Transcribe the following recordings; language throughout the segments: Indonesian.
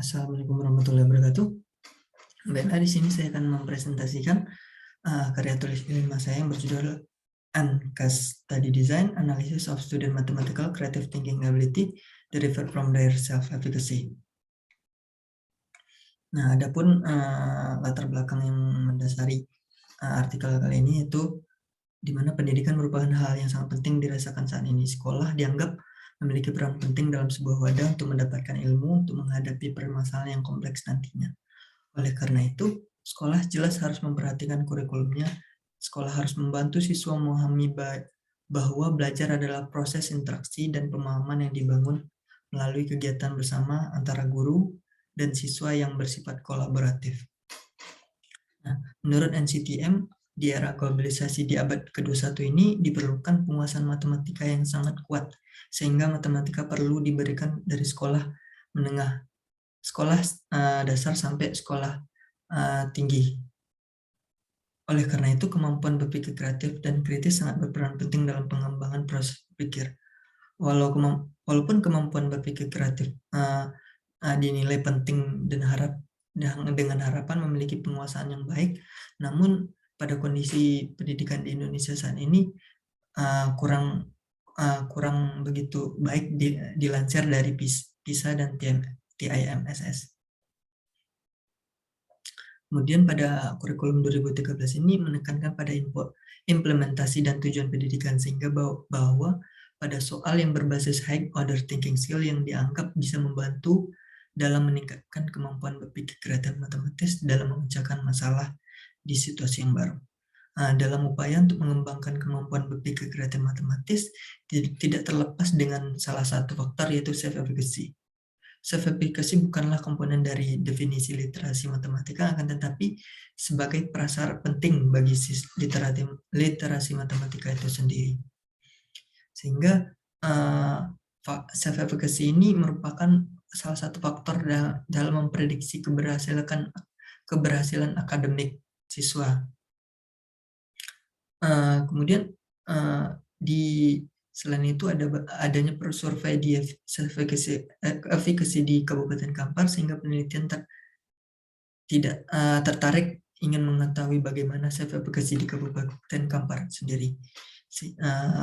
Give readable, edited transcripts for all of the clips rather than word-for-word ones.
Assalamualaikum warahmatullahi wabarakatuh. Baiklah, di sini saya akan mempresentasikan karya tulis ilmiah saya yang berjudul Case Study Design Analysis of Student Mathematical Creative Thinking Ability Derived from Their Self-Efficacy. Nah, adapun latar belakang yang mendasari artikel kali ini yaitu di mana pendidikan merupakan hal yang sangat penting dirasakan saat ini. Sekolah dianggap memiliki peran penting dalam sebuah wadah untuk mendapatkan ilmu untuk menghadapi permasalahan yang kompleks nantinya. Oleh karena itu, sekolah jelas harus memperhatikan kurikulumnya. Sekolah harus membantu siswa memahami bahwa belajar adalah proses interaksi dan pemahaman yang dibangun melalui kegiatan bersama antara guru dan siswa yang bersifat kolaboratif. Nah, menurut NCTM, di era globalisasi di abad ke-21 ini diperlukan penguasaan matematika yang sangat kuat, sehingga matematika perlu diberikan dari sekolah menengah, sekolah dasar sampai sekolah tinggi. Oleh karena itu, kemampuan berpikir kreatif dan kritis sangat berperan penting dalam pengembangan proses berpikir. Walaupun kemampuan berpikir kreatif dinilai penting dengan harapan memiliki penguasaan yang baik, namun pada kondisi pendidikan di Indonesia saat ini kurang begitu baik dilansir dari PISA dan TIMSS. Kemudian pada kurikulum 2013 ini menekankan pada implementasi dan tujuan pendidikan, sehingga bahwa pada soal yang berbasis high order thinking skill yang dianggap bisa membantu dalam meningkatkan kemampuan berpikir kreatif matematis dalam memecahkan masalah di situasi yang baru. Dalam upaya untuk mengembangkan kemampuan berpikir kreatif matematis tidak terlepas dengan salah satu faktor, yaitu self-efficacy. Self-efficacy bukanlah komponen dari definisi literasi matematika, akan tetapi sebagai prasyarat penting bagi literasi matematika itu sendiri. Sehingga self-efficacy ini merupakan salah satu faktor dalam memprediksi keberhasilan akademik siswa. Kemudian selain itu adanya survei di self-efficacy di Kabupaten Kampar, sehingga penelitian tidak tertarik ingin mengetahui bagaimana self-efficacy di Kabupaten Kampar sendiri.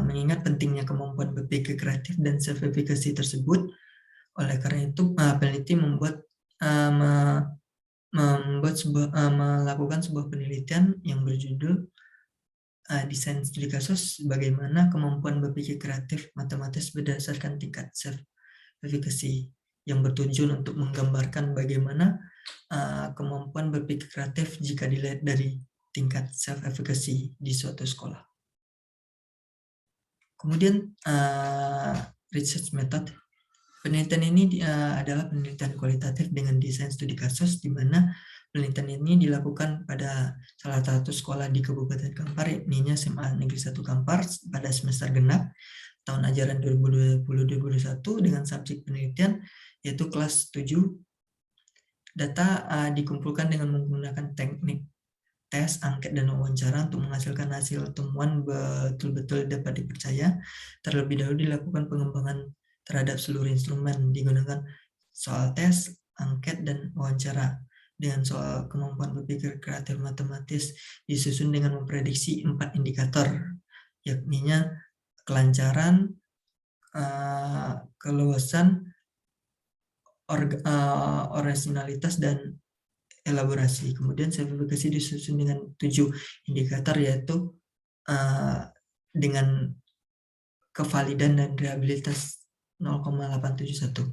Mengingat pentingnya kemampuan berpikir kreatif dan self-efficacy tersebut, oleh karena itu peneliti melakukan sebuah penelitian yang berjudul desain studi kasus bagaimana kemampuan berpikir kreatif matematis berdasarkan tingkat self-efficacy, yang bertujuan untuk menggambarkan bagaimana kemampuan berpikir kreatif jika dilihat dari tingkat self-efficacy di suatu sekolah. Kemudian research method. Penelitian ini adalah penelitian kualitatif dengan desain studi kasus, di mana penelitian ini dilakukan pada salah satu sekolah di Kabupaten Kampar, yakni SMA Negeri 1 Kampar, pada semester genap tahun ajaran 2020-2021 dengan subjek penelitian yaitu kelas 7. Data dikumpulkan dengan menggunakan teknik tes, angket, dan wawancara untuk menghasilkan hasil temuan betul-betul dapat dipercaya. Terlebih dahulu dilakukan pengembangan terhadap seluruh instrumen, digunakan soal tes, angket, dan wawancara. Dengan soal kemampuan berpikir kreatif matematis disusun dengan memprediksi 4 indikator, yakni kelancaran, keluasan, originalitas, dan elaborasi. Kemudian self-efficacy disusun dengan 7 indikator, yaitu dengan kevalidan dan reliabilitas 0,871.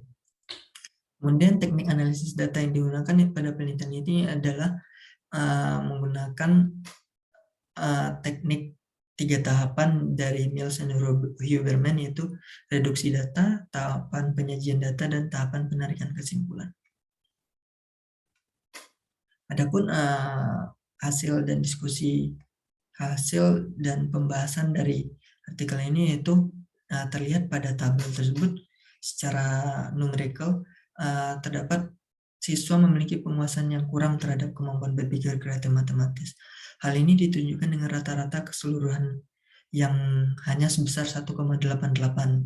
Kemudian teknik analisis data yang digunakan pada penelitian ini adalah menggunakan teknik 3 tahapan dari Mills dan Huberman, yaitu reduksi data, tahapan penyajian data, dan tahapan penarikan kesimpulan. Adapun hasil dan pembahasan dari artikel ini yaitu terlihat pada tabel tersebut secara numerical. Terdapat siswa memiliki penguasaan yang kurang terhadap kemampuan berpikir kreatif matematis. Hal ini ditunjukkan dengan rata-rata keseluruhan yang hanya sebesar 1,88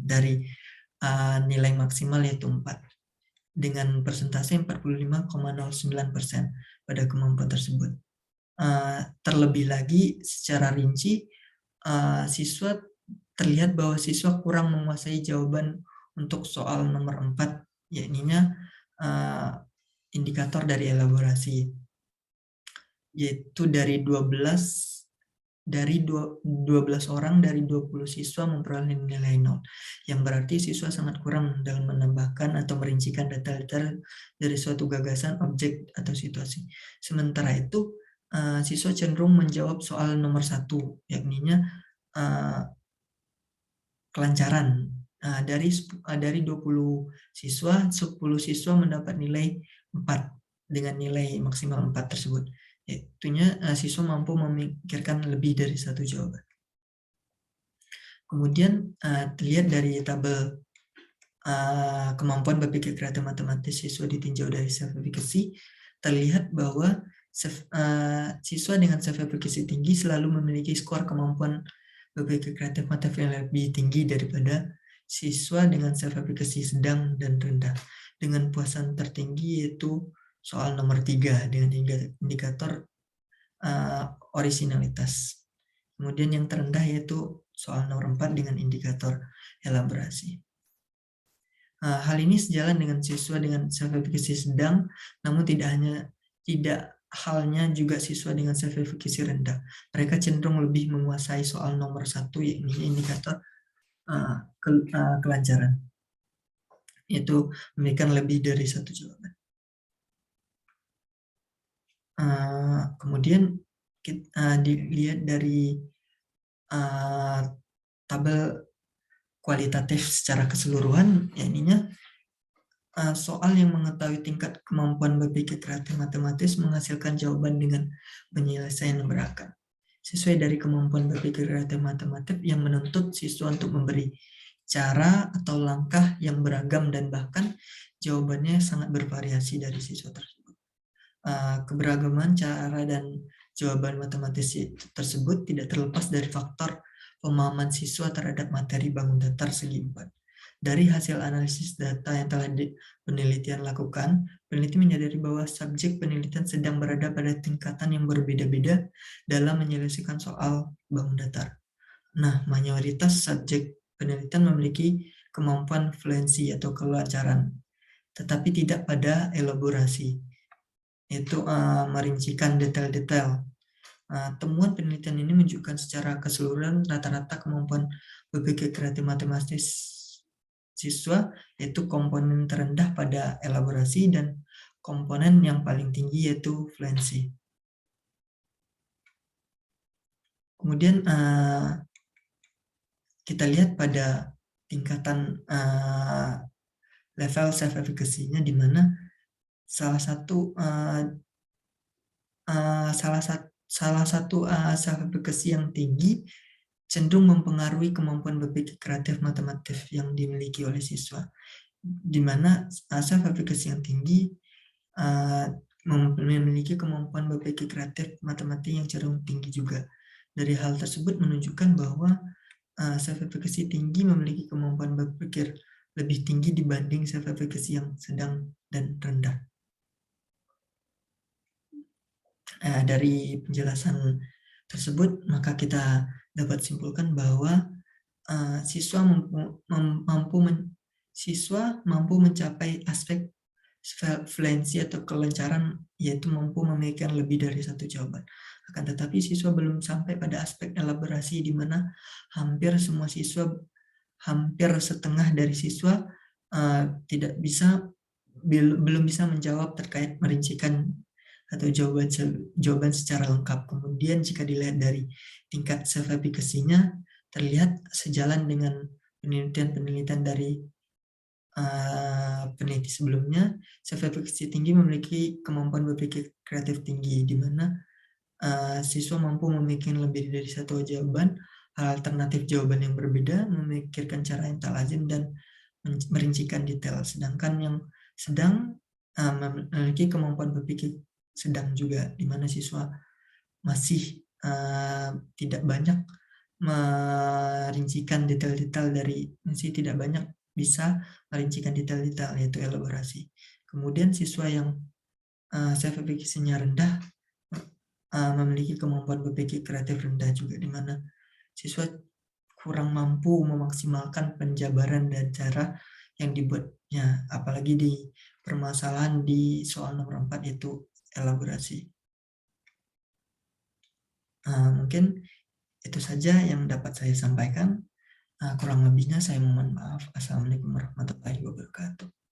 dari nilai maksimal, yaitu 4. dengan persentase 45,09% pada kemampuan tersebut. Terlebih lagi secara rinci, siswa terlihat bahwa siswa kurang menguasai jawaban untuk soal nomor 4, yakninya indikator dari elaborasi, yaitu dari 12 orang dari 20 siswa memperoleh nilai 0, yang berarti siswa sangat kurang dalam menambahkan atau merincikan detail-detail dari suatu gagasan, objek, atau situasi. Sementara itu, siswa cenderung menjawab soal nomor 1, yakninya kelancaran. Dari 20 siswa, 10 siswa mendapat nilai 4 dengan nilai maksimal 4 tersebut. Yaitunya siswa mampu memikirkan lebih dari satu jawaban. Kemudian terlihat dari tabel kemampuan berpikir kreatif matematis siswa ditinjau dari self-efficacy, terlihat bahwa siswa dengan self-efficacy tinggi selalu memiliki skor kemampuan berpikir kreatif matematis yang lebih tinggi daripada siswa dengan self-efficacy sedang dan rendah, dengan puasan tertinggi yaitu soal nomor 3 dengan indikator orisinalitas. Kemudian yang terendah yaitu soal nomor 4 dengan indikator elaborasi. Hal ini sejalan dengan siswa dengan self-efficacy sedang, namun tidak halnya juga siswa dengan self-efficacy rendah. Mereka cenderung lebih menguasai soal nomor 1, yakni indikator kelancaran, yaitu memberikan lebih dari satu jawaban. Kemudian kita dilihat dari tabel kualitatif secara keseluruhan, yakninya soal yang mengetahui tingkat kemampuan berpikir kreatif matematis menghasilkan jawaban dengan penyelesaian berakar. Sesuai dari kemampuan berpikir kreatif matematis yang menuntut siswa untuk memberi cara atau langkah yang beragam dan bahkan jawabannya sangat bervariasi dari siswa tersebut. Keberagaman cara dan jawaban matematis tersebut tidak terlepas dari faktor pemahaman siswa terhadap materi bangun datar segi 4. Dari hasil analisis data yang telah penelitian lakukan, peneliti menyadari bahwa subjek penelitian sedang berada pada tingkatan yang berbeda-beda dalam menyelesaikan soal bangun datar. Nah, mayoritas subjek penelitian memiliki kemampuan fluensi atau kelancaran, tetapi tidak pada elaborasi, yaitu merincikan detail-detail. Temuan penelitian ini menunjukkan secara keseluruhan rata-rata kemampuan berpikir kreatif matematis siswa, yaitu komponen terendah pada elaborasi dan komponen yang paling tinggi yaitu fluensi. Kemudian kita lihat pada tingkatan level self-efficacy-nya, di mana salah satu self-efficacy yang tinggi cenderung mempengaruhi kemampuan berpikir kreatif matematif yang dimiliki oleh siswa, di mana self-efficacy yang tinggi memiliki kemampuan berpikir kreatif matematik yang cenderung tinggi juga. Dari hal tersebut menunjukkan bahwa self-efficacy tinggi memiliki kemampuan berpikir lebih tinggi dibanding self-efficacy yang sedang dan rendah. Dari penjelasan tersebut, maka kita dapat simpulkan bahwa siswa mampu mencapai aspek fluensi atau kelancaran, yaitu mampu memikirkan lebih dari satu jawaban. Akan tetapi siswa belum sampai pada aspek elaborasi, di mana hampir semua siswa, hampir setengah dari siswa belum bisa menjawab terkait merincikan atau jawaban secara lengkap. Kemudian jika dilihat dari tingkat self-efficacy-nya, terlihat sejalan dengan penelitian dari peneliti sebelumnya. Self-efficacy tinggi memiliki kemampuan berpikir kreatif tinggi, di mana siswa mampu memikirkan lebih dari satu jawaban, alternatif jawaban yang berbeda, memikirkan cara yang tak lazim, dan merincikan detail. Sedangkan yang sedang memiliki kemampuan berpikir sedang juga, di mana siswa masih tidak banyak merincikan detail-detail masih tidak banyak bisa merincikan detail-detail, yaitu elaborasi. Kemudian siswa yang self efficacy-nya rendah memiliki kemampuan berpikir kreatif rendah juga, di mana siswa kurang mampu memaksimalkan penjabaran dan cara yang dibuatnya, apalagi di permasalahan di soal nomor 4 yaitu elaborasi. Mungkin itu saja yang dapat saya sampaikan. Kurang lebihnya saya mohon maaf. Assalamualaikum warahmatullahi wabarakatuh.